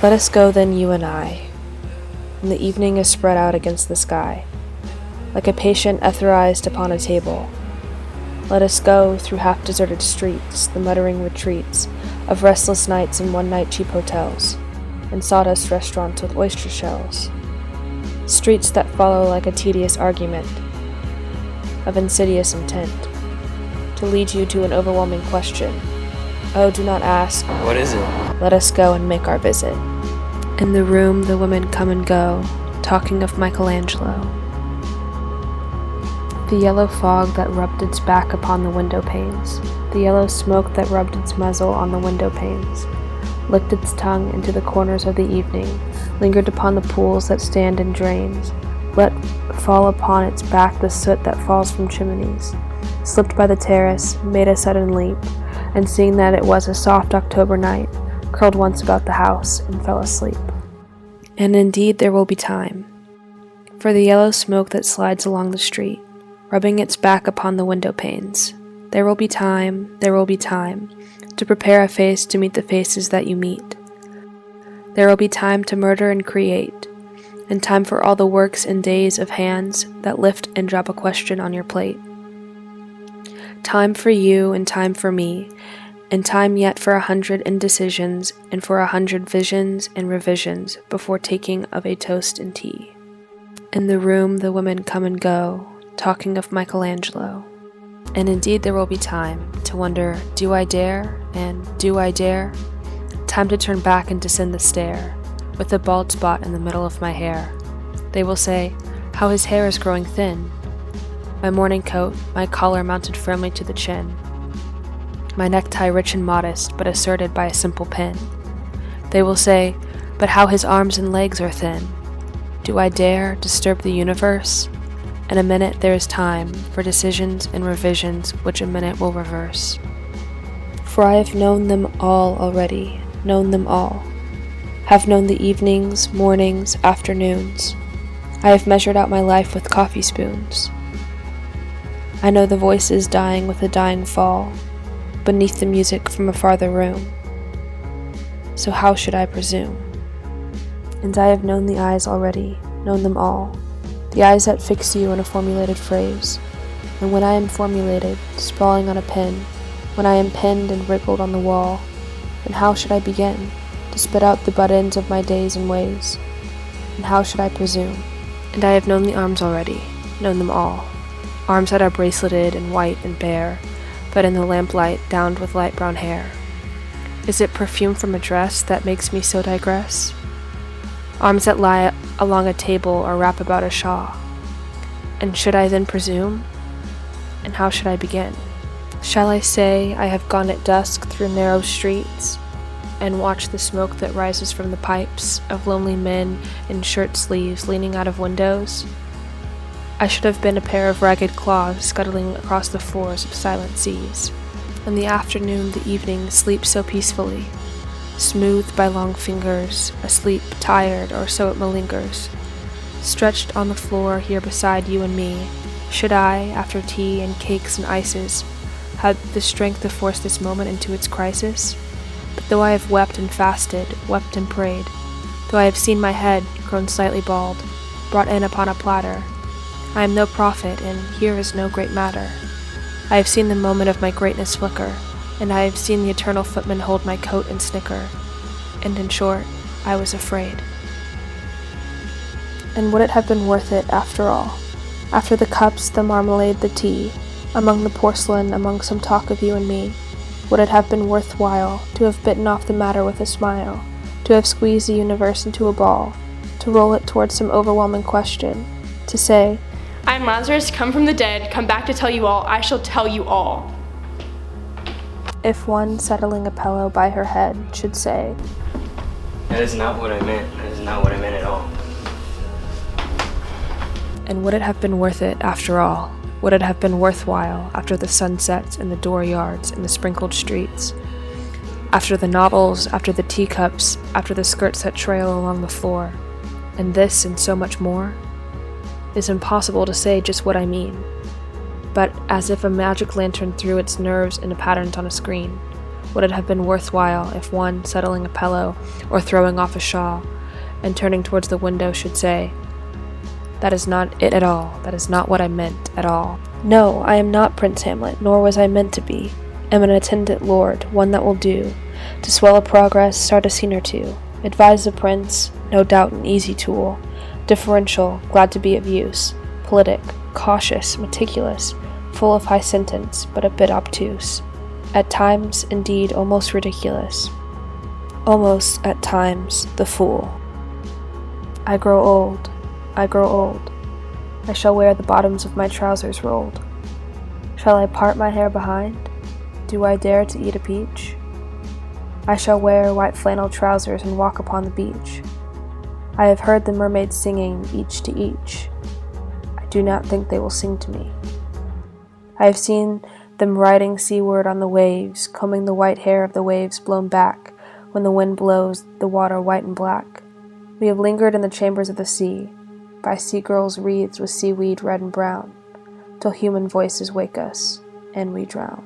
Let us go then, you and I, and the evening is spread out against the sky, like a patient etherized upon a table. Let us go through half-deserted streets, the muttering retreats of restless nights in one-night cheap hotels, and sawdust restaurants with oyster shells. Streets that follow like a tedious argument of insidious intent, to lead you to an overwhelming question. Oh, do not ask. What is it? Let us go and make our visit. In the room the women come and go, talking of Michelangelo. The yellow fog that rubbed its back upon the window panes, the yellow smoke that rubbed its muzzle on the window panes, licked its tongue into the corners of the evening, lingered upon the pools that stand in drains, let fall upon its back the soot that falls from chimneys, slipped by the terrace, made a sudden leap, and seeing that it was a soft October night, curled once about the house and fell asleep. And indeed there will be time, for the yellow smoke that slides along the street, rubbing its back upon the window panes. There will be time, to prepare a face to meet the faces that you meet. There will be time to murder and create, and time for all the works and days of hands that lift and drop a question on your plate. Time for you and time for me, and time yet for 100 indecisions and for 100 visions and revisions before taking of a toast and tea. In the room the women come and go, talking of Michelangelo. And indeed there will be time to wonder, do I dare? And do I dare? Time to turn back and descend the stair, with a bald spot in the middle of my hair. They will say, how his hair is growing thin. My morning coat, my collar mounted firmly to the chin. My necktie rich and modest, but asserted by a simple pin. They will say, but how his arms and legs are thin. Do I dare disturb the universe? In a minute there is time for decisions and revisions which a minute will reverse. For I have known them all already, known them all. Have known the evenings, mornings, afternoons. I have measured out my life with coffee spoons. I know the voices dying with a dying fall, beneath the music from a farther room. So how should I presume? And I have known the eyes already, known them all, the eyes that fix you in a formulated phrase. And when I am formulated, sprawling on a pen, when I am penned and wriggled on the wall, then how should I begin to spit out the butt ends of my days and ways? And how should I presume? And I have known the arms already, known them all, arms that are braceleted and white and bare, but in the lamplight downed with light brown hair. Is it perfume from a dress that makes me so digress? Arms that lie along a table or wrap about a shawl. And should I then presume? And how should I begin? Shall I say I have gone at dusk through narrow streets, and watched the smoke that rises from the pipes of lonely men in shirt sleeves leaning out of windows? I should have been a pair of ragged claws scuttling across the floors of silent seas. In the afternoon, the evening sleeps so peacefully, smoothed by long fingers, asleep, tired, or so it malingers. Stretched on the floor here beside you and me, should I, after tea and cakes and ices, have the strength to force this moment into its crisis? But though I have wept and fasted, wept and prayed, though I have seen my head, grown slightly bald, brought in upon a platter, I am no prophet, and here is no great matter. I have seen the moment of my greatness flicker, and I have seen the eternal footman hold my coat and snicker, and in short, I was afraid. And would it have been worth it, after all? After the cups, the marmalade, the tea, among the porcelain, among some talk of you and me, would it have been worthwhile to have bitten off the matter with a smile, to have squeezed the universe into a ball, to roll it towards some overwhelming question, to say, I am Lazarus, come from the dead, come back to tell you all, I shall tell you all. If one settling a pillow by her head should say, That is not what I meant. That is not what I meant at all. and would it have been worth it after all? Would it have been worthwhile after the sunsets and the dooryards and the sprinkled streets? After the novels, after the teacups, after the skirts that trail along the floor, and this and so much more? It's impossible to say just what I mean, but as if a magic lantern threw its nerves into patterns on a screen, Would it have been worthwhile if one, settling a pillow or throwing off a shawl, and turning towards the window should say, "That is not it at all, that is not what I meant at all. No, I am not Prince Hamlet, nor was I meant to be. Am an attendant lord, one that will do, to swell a progress, start a scene or two, advise the prince, no doubt an easy tool, differential, glad to be of use, politic, cautious, meticulous, full of high sentence, but a bit obtuse, at times, indeed, almost ridiculous, almost, at times, the fool. I grow old, I grow old. I shall wear the bottoms of my trousers rolled. Shall I part my hair behind? Do I dare to eat a peach? I shall wear white flannel trousers and walk upon the beach. I have heard the mermaids singing, each to each. I do not think they will sing to me. I have seen them riding seaward on the waves, combing the white hair of the waves blown back, when the wind blows the water white and black. We have lingered in the chambers of the sea, by sea-girls wreathed with seaweed red and brown, till human voices wake us, and we drown.